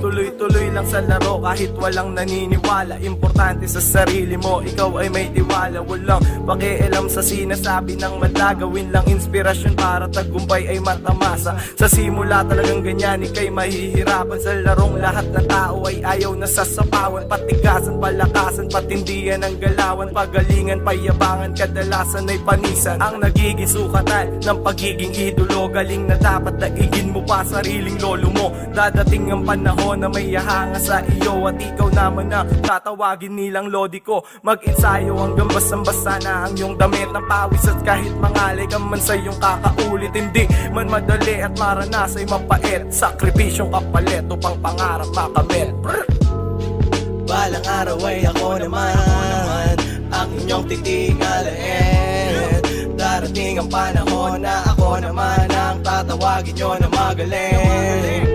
Tuloy-tuloy lang sa laro kahit walang naniniwala. Importante sa sarili mo, ikaw ay may tiwala. Walang pakialam sa sinasabi ng mata. Gawin lang inspirasyon para tagumpay ay matamasa. Sa simula talagang ganyan, ika'y mahihirapan. Sa larong lahat na tao ay ayaw na sasapawan. Patigasan, palakasan, patindihan ang galawan. Pagalingan, payabangan, kadalasan ay panisan. Ang nagiging sukatan ng pagiging idolo. Galing na dapat daigin mo pa sariling lolo mo. Dadating ang panahon na may hahanga sa iyo. At ikaw naman na tatawagin nilang lodi ko. Mag-ensayo hanggang basang-basa na ang iyong damit ng pawis. At kahit mangalay ka man sa iyong kakaulit, hindi man madali at maranas ay mapait. Sakripisyong kapalit upang pangarap makamit. Balang araw ay ako naman ang inyong titingalain. Darating ang panahon na ako naman ang tatawagin nyo na magaling.